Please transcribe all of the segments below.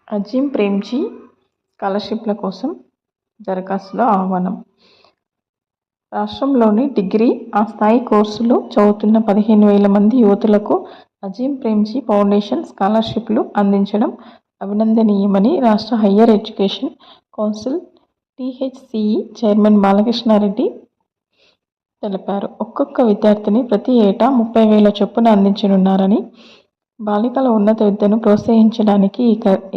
అజీం ప్రేమ్జీ స్కాలర్షిప్ల కోసం దరఖాస్తుల ఆహ్వానం. రాష్ట్రంలోని డిగ్రీ, ఆ స్థాయి కోర్సులు చదువుతున్న 15,000 మంది యువతులకు అజీం ప్రేమ్జీ ఫౌండేషన్ స్కాలర్షిప్లు అందించడం అభినందనీయమని రాష్ట్ర higher education council THCE chairman Balakrishna Reddy తెలిపారు. ఒక్కొక్క విద్యార్థిని ప్రతి ఏటా 30,000 చొప్పున అందించనున్నారని, బాలికల ఉన్నత విద్యను ప్రోత్సహించడానికి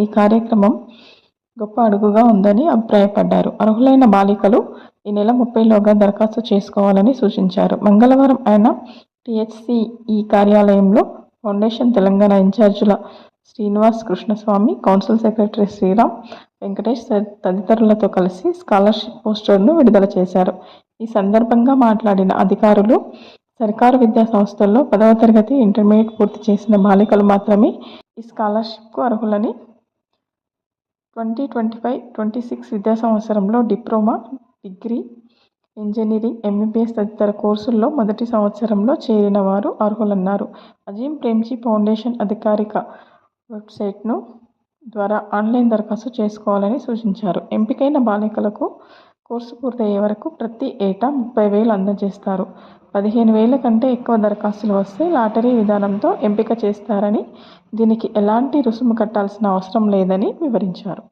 ఈ కార్యక్రమం గొప్ప అడుగుగా ఉందని అభిప్రాయపడ్డారు. అర్హులైన బాలికలు ఈ నెల 30లోగా దరఖాస్తు చేసుకోవాలని సూచించారు. మంగళవారం ఆయన టీహెచ్సీఈ కార్యాలయంలో ఫౌండేషన్ తెలంగాణ ఇన్ఛార్జీల శ్రీనివాస్, కృష్ణస్వామి, కౌన్సిల్ సెక్రటరీ శ్రీరామ్, వెంకటేష్ తదితరులతో కలిసి స్కాలర్షిప్ పోస్టర్ను విడుదల చేశారు. ఈ సందర్భంగా మాట్లాడిన అధికారులు, సర్కారు విద్యా సంస్థల్లో 10వ తరగతి, ఇంటర్మీడియట్ పూర్తి చేసిన బాలికలు మాత్రమే ఈ స్కాలర్షిప్కు అర్హులని, 2025-26 విద్యా సంవత్సరంలో డిప్లొమా, డిగ్రీ, ఇంజనీరింగ్, ఎంబీబీఎస్ తదితర కోర్సుల్లో మొదటి సంవత్సరంలో చేరిన వారు అర్హులన్నారు. అజీం ప్రేమ్జీ ఫౌండేషన్ అధికారిక వెబ్సైట్ను ద్వారా ఆన్లైన్ దరఖాస్తు చేసుకోవాలని సూచించారు. ఎంపికైన బాలికలకు కోర్సు పూర్తయ్యే వరకు ప్రతి ఏటా 30,000 అందజేస్తారు. 15,000 కంటే ఎక్కువ దరఖాస్తులు వస్తే లాటరీ విధానంతో ఎంపిక చేస్తారని, దీనికి ఎలాంటి రుసుము కట్టాల్సిన అవసరం లేదని వివరించారు.